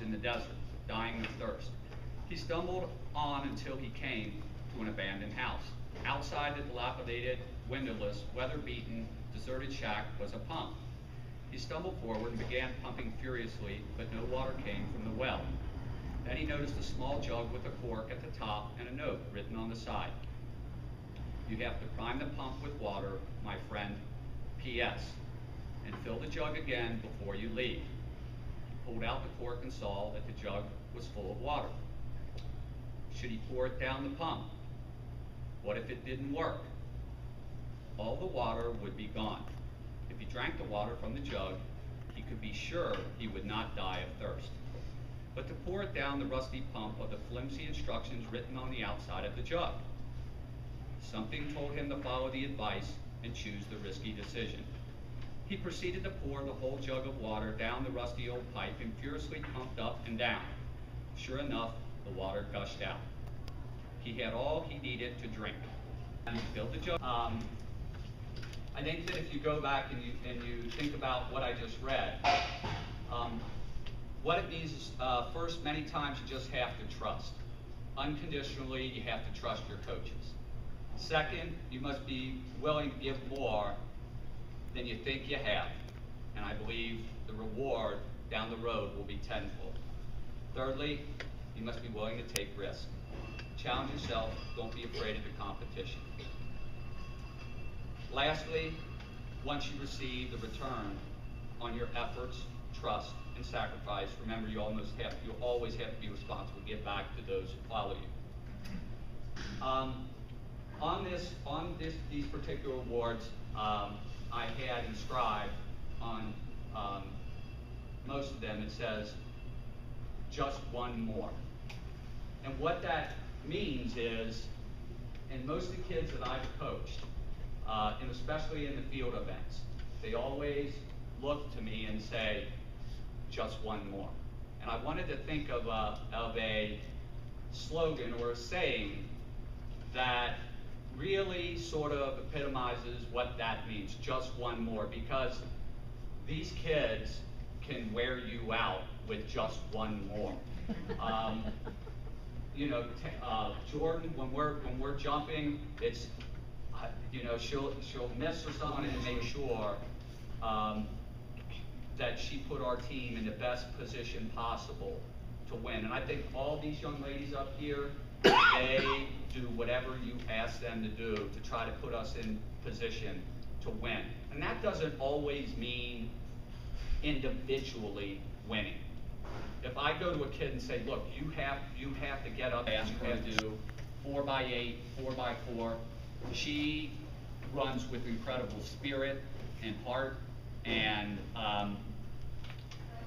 in the desert, dying of thirst. He stumbled on until he came to an abandoned house. Outside the dilapidated, windowless, weather-beaten, deserted shack was a pump. He stumbled forward and began pumping furiously, but no water came from the well. Then he noticed a small jug with a cork at the top and a note written on the side. You have to prime the pump with water, my friend, P.S., and fill the jug again before you leave. He pulled out the cork and saw that the jug was full of water. Should he pour it down the pump? What if it didn't work? All the water would be gone. If he drank the water from the jug, he could be sure he would not die of thirst. But to pour it down the rusty pump of the flimsy instructions written on the outside of the jug. Something told him to follow the advice and choose the risky decision. He proceeded to pour the whole jug of water down the rusty old pipe and furiously pumped up and down. Sure enough, the water gushed out. He had all he needed to drink. And he filled the jug. I think that if you go back and you think about what I just read, what it means is, first, many times you just have to trust. Unconditionally, you have to trust your coaches. Second, you must be willing to give more than you think you have. And I believe the reward down the road will be tenfold. Thirdly, you must be willing to take risks. Challenge yourself, don't be afraid of the competition. Lastly, once you receive the return on your efforts, trust, and sacrifice, remember you always have to be responsible to give back to those who follow you. On these particular awards, I had inscribed on most of them, it says, just one more. And what that means is, and most of the kids that I've coached, and especially in the field events, they always look to me and say, just one more. And I wanted to think of a slogan or a saying that really sort of epitomizes what that means, just one more, because these kids can wear you out with just one more. You know, Jordan, when we're jumping, it's you know, she'll miss or something and make sure that she put our team in the best position possible to win. And I think all these young ladies up here, they do whatever you ask them to do to try to put us in position to win. And that doesn't always mean individually winning. If I go to a kid and say, look, you have to get up and you have to do 4x8, 4x4, she runs with incredible spirit and heart, and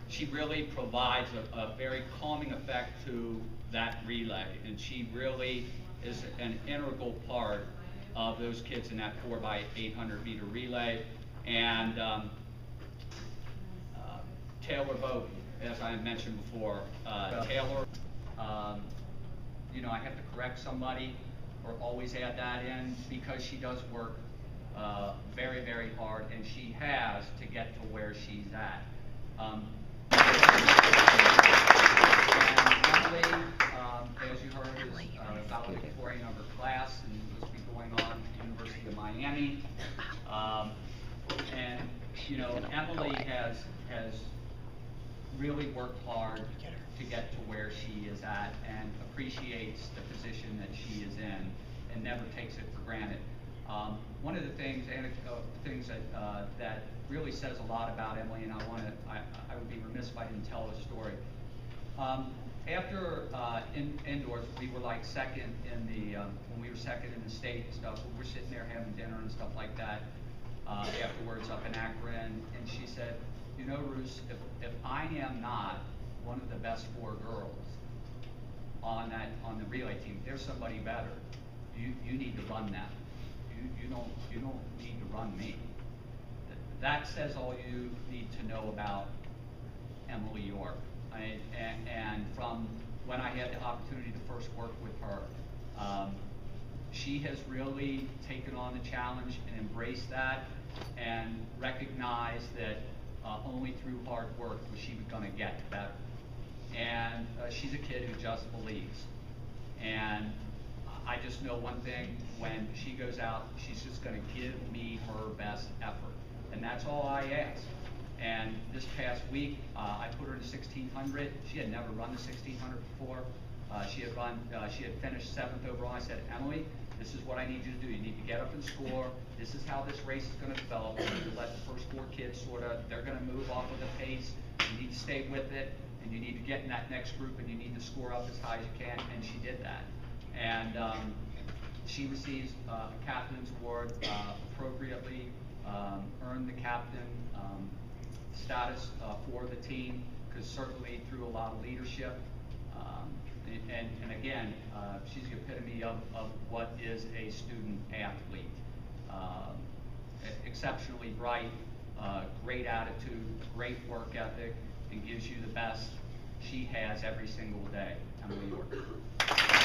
she really provides a very calming effect to that relay, and she really is an integral part of those kids in that 4x800 meter relay. And Taylor Bowden, as I mentioned before, Taylor, you know, I have to correct somebody or always add that in, because she does work very, very hard, and she has to get to where she's at. And Emily, as you heard, is valedictorian of her class, and this will be going on at the University of Miami. And you know, Emily has really worked hard to get to where she is at, and appreciates the position that she is in, and never takes it for granted. One of the things, that really says a lot about Emily, and I would be remiss if I didn't tell a story. After indoors, we were like second in the when we were second in the state and stuff. We were sitting there having dinner and stuff like that afterwards up in Akron, and she said, you know, Bruce, if I am not one of the best 4 girls on the relay team, there's somebody better. You need to run that. You don't need to run me. That says all you need to know about Emily York. And from when I had the opportunity to first work with her, she has really taken on the challenge and embraced that, and recognized that only through hard work was she going to get better. and she's a kid who just believes. And I just know one thing, when she goes out, she's just going to give me her best effort. And that's all I ask. And this past week, I put her in the 1600. She had never run the 1600 before. She had finished 7th overall. I said, Emily, this is what I need you to do. You need to get up and score. This is how this race is going to develop. You need to let the first 4 kids they're going to move off of the pace. You need to stay with it, and you need to get in that next group, and you need to score up as high as you can, and she did that. And she receives a captain's award appropriately, earned the captain status for the team, because certainly through a lot of leadership. And again, she's the epitome of what is a student athlete. Exceptionally bright, great attitude, great work ethic, and gives you the best she has every single day. Emily York.